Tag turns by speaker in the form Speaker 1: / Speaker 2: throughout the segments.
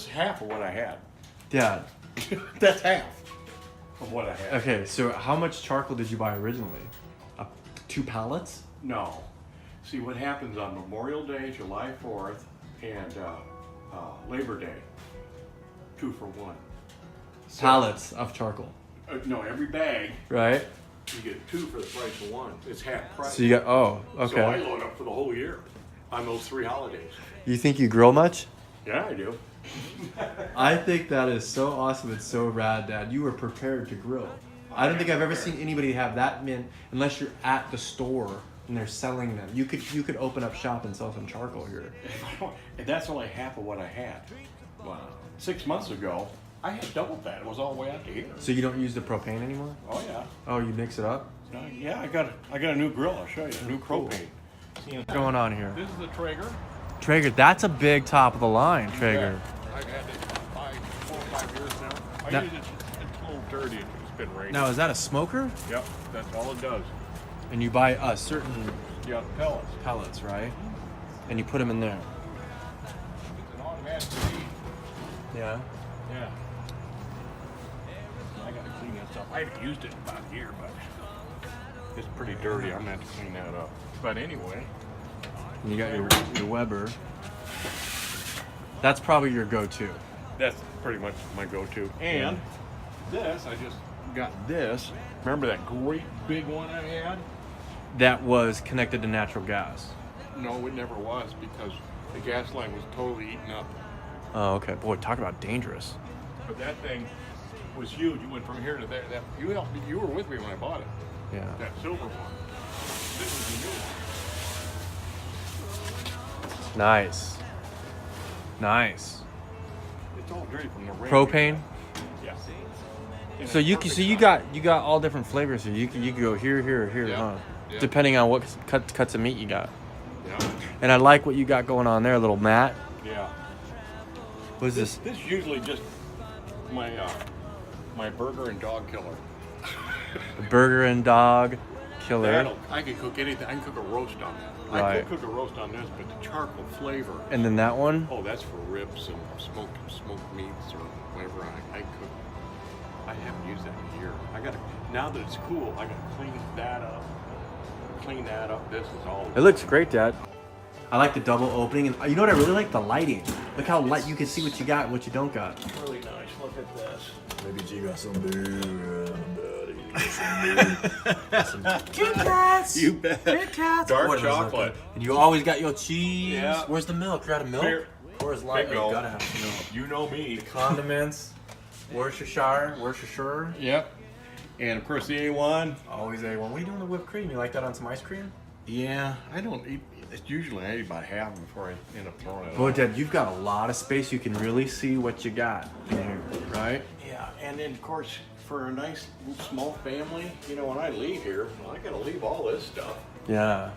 Speaker 1: is half of what I had.
Speaker 2: Dad.
Speaker 1: That's half of what I had.
Speaker 2: Okay, so how much charcoal did you buy originally? 2 pallets?
Speaker 1: No. See, what happens on Memorial Day, July 4th, and Labor Day, 2 for 1. So,
Speaker 2: Pallets of charcoal.
Speaker 1: no, every bag,
Speaker 2: Right?
Speaker 1: you get 2 for the price of 1. It's half price.
Speaker 2: So you got, oh, okay.
Speaker 1: So I load up for the whole year on those 3 holidays.
Speaker 2: You think you grill much?
Speaker 1: Yeah, I do.
Speaker 2: I think that is so awesome. It's so rad, Dad. You were prepared to grill. I don't think I've ever seen anybody have that many, unless you're at the store and they're selling them. You could open up shop and sell some charcoal here.
Speaker 1: And that's only half of what I had. Wow. 6 months ago, I had double that. It was all the way out to here.
Speaker 2: So you don't use the propane anymore?
Speaker 1: Oh yeah.
Speaker 2: Oh, you mix it up?
Speaker 1: Yeah, I got a new grill. I'll show you. A new propane.
Speaker 2: What's going on here?
Speaker 1: This is the Traeger.
Speaker 2: Traeger, that's a big top of the line, Traeger.
Speaker 1: I've had it 4 or 5 years now.
Speaker 2: Now-
Speaker 1: I use it. It's a little dirty. It's been raining.
Speaker 2: Now, is that a smoker?
Speaker 1: Yep, that's all it does.
Speaker 2: And you buy a certain
Speaker 1: Yeah, pellets.
Speaker 2: pellets, right? And you put them in there.
Speaker 1: It's an automatic feed.
Speaker 2: Yeah.
Speaker 1: Yeah. I gotta clean that stuff. I haven't used it in about a year, but it's pretty dirty. I'm gonna have to clean that up. But anyway.
Speaker 2: And you got your Weber. That's probably your go-to.
Speaker 1: That's pretty much my go-to. And this, I just got this. Remember that great big one I had?
Speaker 2: That was connected to natural gas.
Speaker 1: No, it never was because the gas line was totally eaten up.
Speaker 2: Oh, okay. Boy, talk about dangerous.
Speaker 1: But that thing was huge. You went from here to there. That you helped me. You were with me when I bought it.
Speaker 2: Yeah.
Speaker 1: That silver one. This is the new one.
Speaker 2: Nice. Nice.
Speaker 1: It's all dirty from the rain.
Speaker 2: Propane.
Speaker 1: Yeah. And
Speaker 2: So
Speaker 1: it's
Speaker 2: you
Speaker 1: perfect
Speaker 2: so you
Speaker 1: size.
Speaker 2: got all different flavors here. You can go here, here, or here,
Speaker 1: Yeah.
Speaker 2: huh?
Speaker 1: Yeah.
Speaker 2: Depending on what cuts of meat you got.
Speaker 1: Yeah.
Speaker 2: And I like what you got going on there, a little mat.
Speaker 1: Yeah.
Speaker 2: What is this?
Speaker 1: This is usually just my my burger and dog killer.
Speaker 2: Burger and dog killer.
Speaker 1: I can cook anything. I can cook a roast on that. I
Speaker 2: Right.
Speaker 1: could cook a roast on this, but the charcoal flavor.
Speaker 2: And then that one.
Speaker 1: Oh, that's for ribs and smoked meats or whatever I cook. I haven't used that in a year. I gotta, now that it's cool, I gotta clean that up. This is all.
Speaker 2: It looks great, Dad. I like the double opening, and you know what I really like? The lighting. Look how light you can see what you got and what you don't got.
Speaker 1: Really nice. Look at this.
Speaker 3: Maybe you got some beer,
Speaker 2: Kit Kats.
Speaker 1: You bet.
Speaker 2: Kit Kats.
Speaker 1: Dark
Speaker 2: What is
Speaker 1: chocolate.
Speaker 2: it? And you always got your cheese.
Speaker 1: Yeah.
Speaker 2: Where's the milk? You're out of milk?
Speaker 1: Here.
Speaker 2: Where's light?
Speaker 1: Bingo.
Speaker 2: You gotta have some milk.
Speaker 1: You know me.
Speaker 2: Condiments. Worcestershire.
Speaker 1: Yep. And of course the A1.
Speaker 2: Always A1. What are you doing with whipped cream? You like that on some ice cream?
Speaker 1: Yeah, I don't eat. It's usually I eat about half before I end up throwing it.
Speaker 2: Boy,
Speaker 1: out.
Speaker 2: Dad, you've got a lot of space. You can really see what you got in here, right?
Speaker 1: Yeah, and then of course for a nice small family, you know, when I leave here, I gotta leave all this stuff.
Speaker 2: Yeah.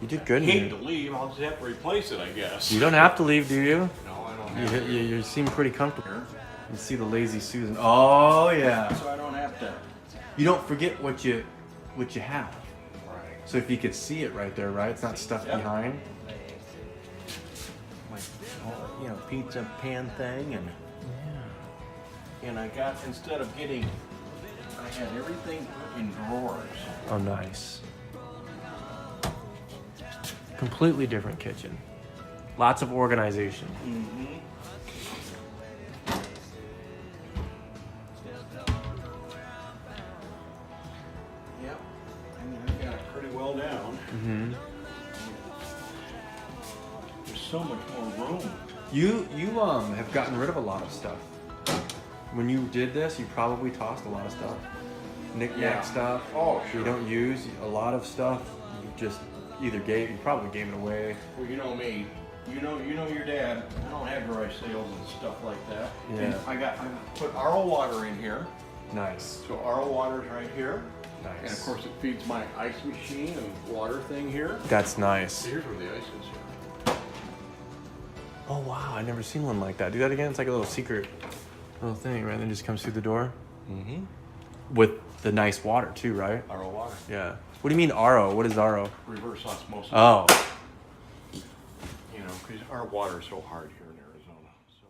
Speaker 2: You did good in
Speaker 1: Hate
Speaker 2: here.
Speaker 1: to leave. I'll just have to replace it, I guess.
Speaker 2: You don't have to leave, do you?
Speaker 1: No, I don't have
Speaker 2: You seem pretty comfortable. You see the lazy Susan. Oh yeah.
Speaker 1: So I don't have to.
Speaker 2: You don't forget what you have.
Speaker 1: Right.
Speaker 2: So if you could see it right there, right? It's not stuffed
Speaker 1: Yep.
Speaker 2: behind.
Speaker 1: My, you know, pizza pan thing, and I got, instead of getting, I had everything put in drawers.
Speaker 2: Oh, nice. Completely different kitchen. Lots of organization.
Speaker 1: Mm-hmm. Yep. I mean, I got it pretty well down.
Speaker 2: Mm-hmm.
Speaker 1: There's so much more room.
Speaker 2: You have gotten rid of a lot of stuff. When you did this, you probably tossed a lot of stuff. Knick-knack
Speaker 1: Yeah.
Speaker 2: stuff.
Speaker 1: Oh,
Speaker 2: You
Speaker 1: sure.
Speaker 2: don't use a lot of stuff. You just you probably gave it away.
Speaker 1: Well, you know me. You know your dad. I don't have garage sales and stuff like that.
Speaker 2: Yeah.
Speaker 1: And I put RO water in here.
Speaker 2: Nice.
Speaker 1: So RO water's right here.
Speaker 2: Nice.
Speaker 1: And of course it feeds my ice machine and water thing here.
Speaker 2: That's nice.
Speaker 1: Here's where the ice is here.
Speaker 2: Oh wow, I never seen one like that. Do that again. It's like a little secret little thing, right? Then it just comes through the door
Speaker 1: Mm-hmm.
Speaker 2: with the nice water too, right?
Speaker 1: RO water.
Speaker 2: Yeah. What do you mean RO? What is RO?
Speaker 1: Reverse osmosis.
Speaker 2: Oh.
Speaker 1: You know, because our water is so hard here in Arizona. So.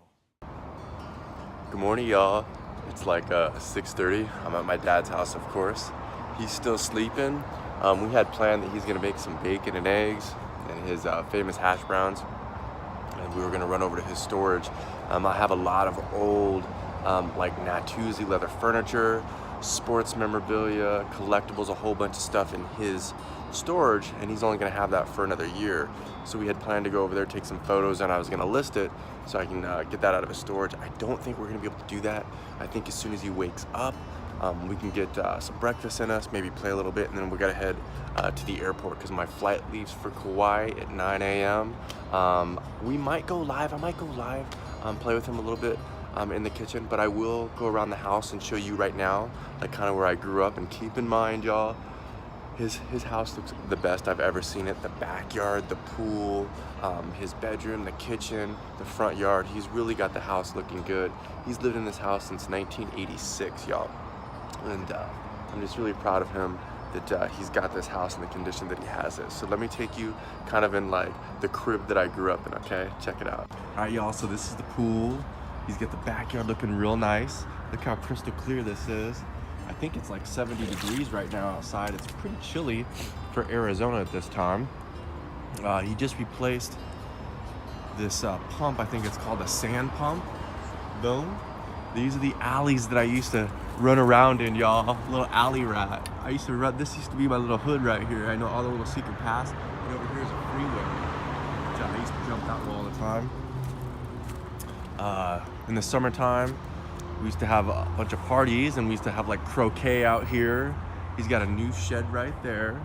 Speaker 4: Good morning, y'all. It's like 6:30. I'm at my dad's house, of course. He's still sleeping. We had planned that he's gonna make some bacon and eggs and his famous hash browns, and we were gonna run over to his storage. I have a lot of old, like Natuzzi leather furniture, sports memorabilia, collectibles, a whole bunch of stuff in his storage, and he's only gonna have that for another year. So we had planned to go over there, take some photos, and I was gonna list it so I can get that out of his storage. I don't think we're gonna be able to do that. I think as soon as he wakes up, we can get some breakfast in us, maybe play a little bit, and then we gotta head to the airport because my flight leaves for Kauai at 9 a.m. We might go live, I might go live, play with him a little bit in the kitchen, but I will go around the house and show you right now, like kind of where I grew up. And keep in mind, y'all, his house looks the best I've ever seen it. The backyard, the pool, his bedroom, the kitchen, the front yard. He's really got the house looking good. He's lived in this house since 1986, y'all. And I'm just really proud of him that he's got this house in the condition that he has it. So let me take you kind of in like the crib that I grew up in, okay? Check it out. All right, y'all, so this is the pool. He's got the backyard looking real nice. Look how crystal clear this is. I think it's like 70 degrees right now outside. It's pretty chilly for Arizona at this time. He just replaced this pump. I think it's called a sand pump. Boom. These are the alleys that I used to run around in, y'all. Little alley rat. I used to run, this used to be my little hood right here. I know all the little secret paths. And over here is a freeway. I used to jump that all the time. In the summertime, we used to have a bunch of parties, and we used to have like croquet out here. He's got a new shed right there.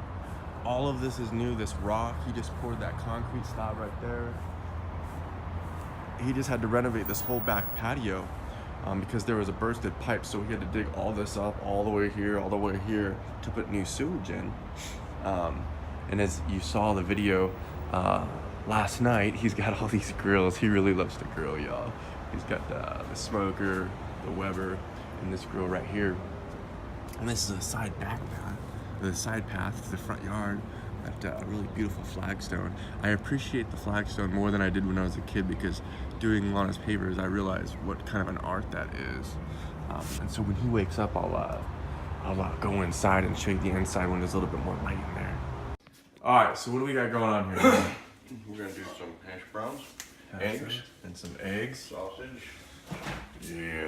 Speaker 4: All of this is new, this rock. He just poured that concrete slab right there. He just had to renovate this whole back patio because there was a bursted pipe, so he had to dig all this up all the way here to put new sewage in. And as you saw the video last night, he's got all these grills. He really loves to grill, y'all. He's got the smoker, the Weber, and this grill right here. And this is a side path to the front yard. That really beautiful flagstone. I appreciate the flagstone more than I did when I was a kid, because doing Lana's papers, I realized what kind of an art that is. And so when he wakes up, I'll go inside and show you the inside when there's a little bit more light in there. All right, so what do we got going on here?
Speaker 1: We're gonna do some hash browns, eggs,
Speaker 2: and some eggs.
Speaker 1: sausage.
Speaker 2: Yeah.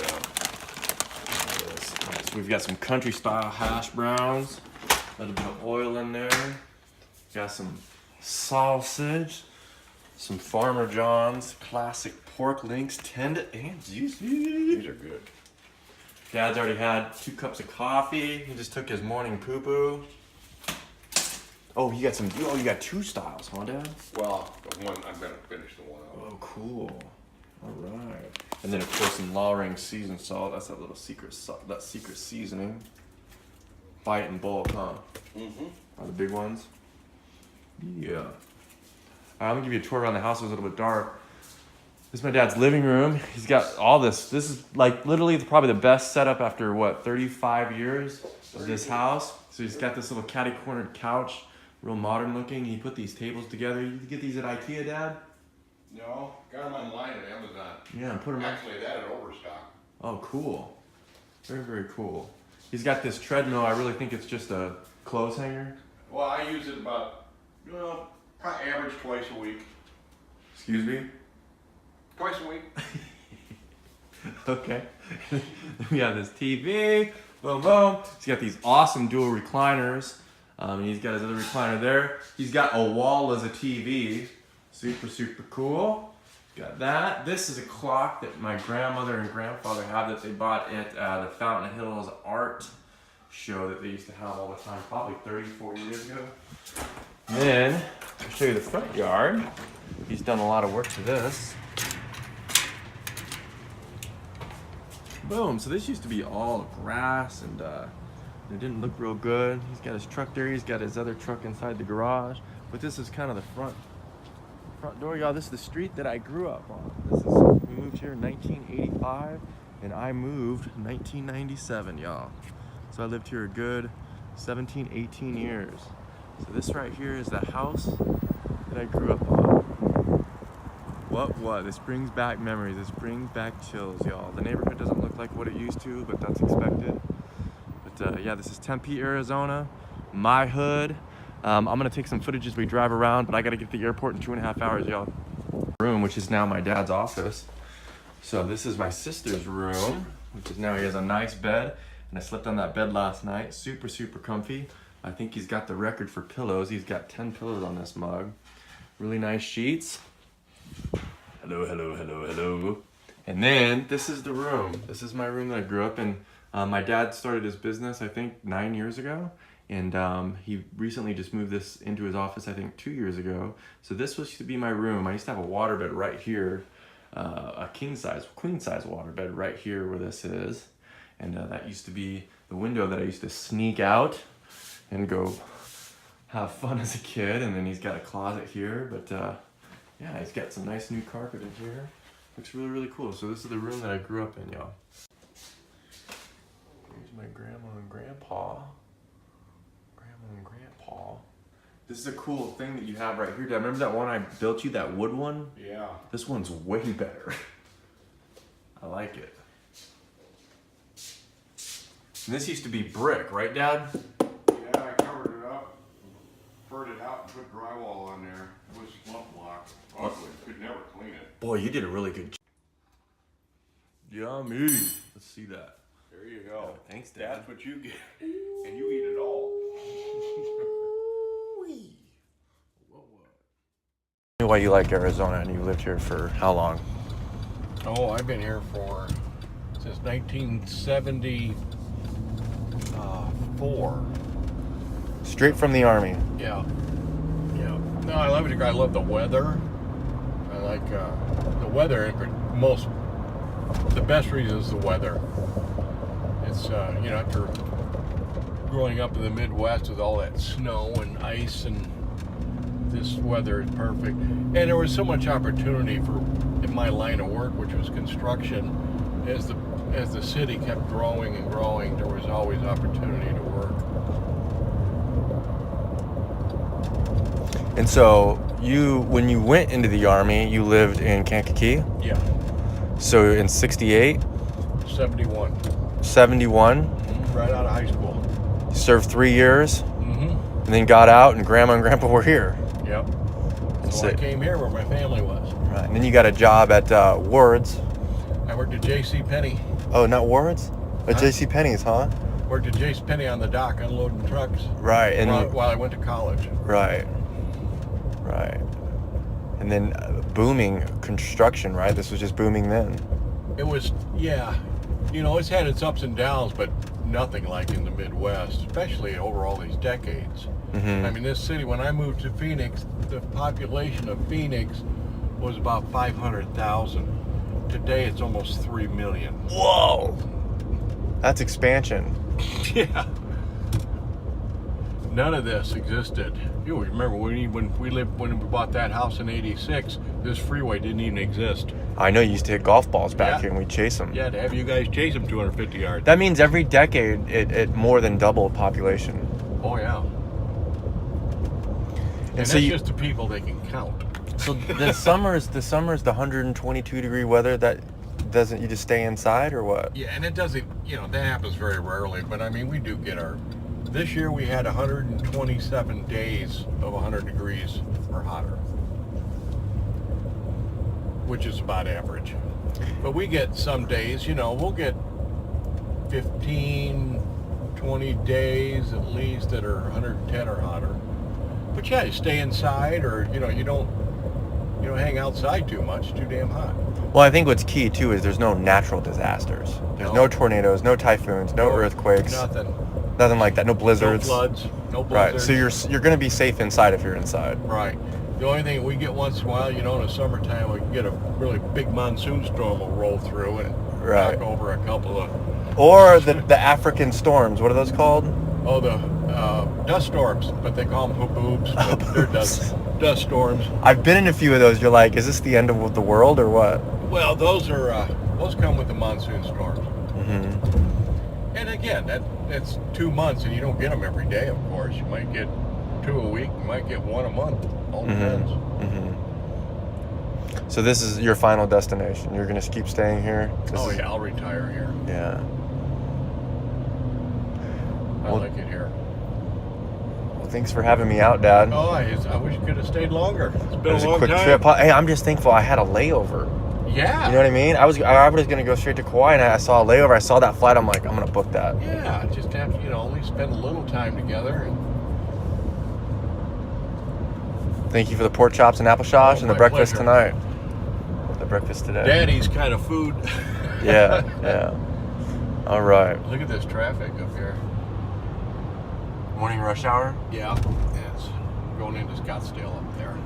Speaker 2: So we've got some country style hash browns, a little bit of oil in there. Got some sausage, some Farmer John's classic pork links, tender and juicy.
Speaker 1: These are good.
Speaker 2: Dad's already had 2 cups of coffee. He just took his morning poo-poo. Oh, you got 2 styles, huh, Dad?
Speaker 1: Well, the one, I'm gonna finish the one out.
Speaker 2: Oh, cool. All right. And then, of course, some Lawring seasoned salt. That's that little secret seasoning. Bite and bulk, huh?
Speaker 1: Mm-hmm.
Speaker 2: Are the big ones? Yeah. I'm gonna give you a tour around the house. It was a little bit dark. This is my dad's living room. He's got all this. This is like literally probably the best setup after what, 35 years of this house. So he's got this little catty-cornered couch, real modern looking. He put these tables together. You get these at IKEA, Dad?
Speaker 1: No, got them online at Amazon.
Speaker 2: Yeah, and put them.
Speaker 1: Actually, that at Overstock.
Speaker 2: Oh, cool. Very, very cool. He's got this treadmill. I really think it's just a clothes hanger.
Speaker 1: Well, I use it about, probably average twice a week.
Speaker 2: Excuse me?
Speaker 1: Twice a week.
Speaker 2: Okay. We have this TV. Boom, boom. He's got these awesome dual recliners. He's got his other recliner there. He's got a wall as a TV. Super, super cool. Got that. This is a clock that my grandmother and grandfather have that they bought at the Fountain Hills art show that they used to have all the time, probably 30, 40 years ago. And then, I'll show you the front yard. He's done a lot of work to this. Boom, so this used to be all grass and it didn't look real good. He's got his truck there, he's got his other truck inside the garage. But this is kind of the front door, y'all. This is the street that I grew up on. We moved here in 1985 and I moved 1997, y'all. So I lived here a good 17, 18 years. So this right here is the house that I grew up on.
Speaker 4: What? This brings back memories. This brings back chills, y'all. The neighborhood doesn't look like what it used to, but that's expected. But yeah, this is Tempe, Arizona, my hood. I'm gonna take some footage as we drive around, but I gotta get to the airport in 2.5 hours, y'all. Room, which is now my dad's office. So this is my sister's room, which is now, he has a nice bed, and I slept on that bed last night. Super, super comfy. I think he's got the record for pillows. He's got 10 pillows on this mug. Really nice sheets. Hello, hello, hello, hello. And then this is the room. This is my room that I grew up in. My dad started his business, I think, 9 years ago. And he recently just moved this into his office, I think 2 years ago. So this used to be my room. I used to have a waterbed right here, a queen size waterbed right here where this is. And that used to be the window that I used to sneak out and go have fun as a kid. And then he's got a closet here, but yeah, he's got some nice new carpet in here. Looks really, really cool. So this is the room that I grew up in, y'all. Here's my grandma and grandpa. This is a cool thing that you have right here. Dad, remember that one I built you, that wood one?
Speaker 1: Yeah.
Speaker 4: This one's way better. I like it. And this used to be brick, right, Dad?
Speaker 1: Yeah, I covered it up, furred it out, and put drywall on there. It was slump block. Ugly. Could never clean it.
Speaker 4: Boy, you did a really good job. Yummy. Let's see that.
Speaker 1: There you go.
Speaker 4: Oh, thanks, Dad.
Speaker 1: That's what you get. And you eat it all.
Speaker 4: Tell me why you like Arizona, and you lived here for how long?
Speaker 1: Oh, I've been here since 1974.
Speaker 4: Straight from the Army.
Speaker 1: Yeah. Yeah. No, I love it. I love the weather. I like the weather. The best reason is the weather. It's, after growing up in the Midwest with all that snow and ice, and this weather is perfect. And there was so much opportunity in my line of work, which was construction. As the city kept growing and growing, there was always opportunity to work.
Speaker 4: And so when you went into the Army, you lived in Kankakee?
Speaker 1: Yeah.
Speaker 4: So in 68?
Speaker 1: 71.
Speaker 4: 71?
Speaker 1: Right out of high school.
Speaker 4: You served 3 years?
Speaker 1: Mm-hmm.
Speaker 4: And then got out, and Grandma and Grandpa were here?
Speaker 1: Yep.
Speaker 4: That's
Speaker 1: So I
Speaker 4: it.
Speaker 1: came here where my family was.
Speaker 4: Right. And then you got a job at Ward's.
Speaker 1: I worked at J.C. Penney.
Speaker 4: Oh, not Ward's? At
Speaker 1: Huh?
Speaker 4: J.C. Penney's, huh?
Speaker 1: Worked at J.C. Penney on the dock unloading trucks.
Speaker 4: Right. And
Speaker 1: while I went to college.
Speaker 4: Right. And then booming construction, right? This was just booming then.
Speaker 1: It was, yeah. It's had its ups and downs, but nothing like in the Midwest, especially over all these decades.
Speaker 4: Mm-hmm.
Speaker 1: I mean, this city, when I moved to Phoenix, the population of Phoenix was about 500,000. Today, it's almost 3 million.
Speaker 4: Whoa! That's expansion.
Speaker 1: Yeah. None of this existed. You remember when we bought that house in '86, this freeway didn't even exist.
Speaker 4: I know you used to hit golf balls back
Speaker 1: Yeah.
Speaker 4: here and we'd chase them.
Speaker 1: Yeah, to have you guys chase them 250 yards.
Speaker 4: That means every decade it more than doubled population.
Speaker 1: Oh yeah. And
Speaker 4: so
Speaker 1: that's
Speaker 4: you,
Speaker 1: just the people they can count.
Speaker 4: so the summer's the 122-degree weather that doesn't, you just stay inside or what?
Speaker 1: Yeah, and it doesn't, that happens very rarely, but I mean, we do get this year we had 127 days of 100 degrees or hotter, which is about average. But we get some days, we'll get 15, 20 days at least that are 110 or hotter. But yeah, you stay inside, or, you don't hang outside too much, too damn hot.
Speaker 4: Well, I think what's key too is there's no natural disasters. There's no tornadoes, no typhoons, no earthquakes. Nothing like that. No blizzards.
Speaker 1: No floods. No
Speaker 4: Right.
Speaker 1: blizzards.
Speaker 4: So you're going to be safe inside if you're inside.
Speaker 1: Right. The only thing we get once in a while, in the summertime, we get a really big monsoon storm will roll through and knock over a couple of...
Speaker 4: Or the African storms. What are those called?
Speaker 1: Oh, the dust storms, but they call them hoop-oops, but they're dust storms.
Speaker 4: I've been in a few of those. You're like, is this the end of the world or what?
Speaker 1: Well, those come with the monsoon storms.
Speaker 4: Mm-hmm.
Speaker 1: And again, that's 2 months, and you don't get them every day, of course. You might get 2 a week, you might get 1 a month. All depends.
Speaker 4: Mm-hmm. So this is your final destination. You're gonna keep staying here.
Speaker 1: Oh yeah, I'll retire here.
Speaker 4: Yeah.
Speaker 1: I
Speaker 4: Well-
Speaker 1: like it here.
Speaker 4: Well, thanks for having me out, Dad.
Speaker 1: Oh, I wish you could have stayed longer. It's been
Speaker 4: It was
Speaker 1: a
Speaker 4: a
Speaker 1: long
Speaker 4: quick
Speaker 1: time.
Speaker 4: trip. Hey, I'm just thankful I had a layover.
Speaker 1: Yeah.
Speaker 4: You know what I mean? I was gonna go straight to Kauai, and I saw a layover. I saw that flight. I'm like, I'm gonna book that.
Speaker 1: Yeah, just have to, only spend a little time together. And
Speaker 4: Thank you for the pork chops and applesauce and the
Speaker 1: my
Speaker 4: breakfast
Speaker 1: pleasure.
Speaker 4: tonight. The breakfast today.
Speaker 1: Daddy's kind of food.
Speaker 4: Yeah, yeah. All right.
Speaker 1: Look at this traffic up here.
Speaker 4: Morning rush hour.
Speaker 1: Yeah, it's going into Scottsdale up there.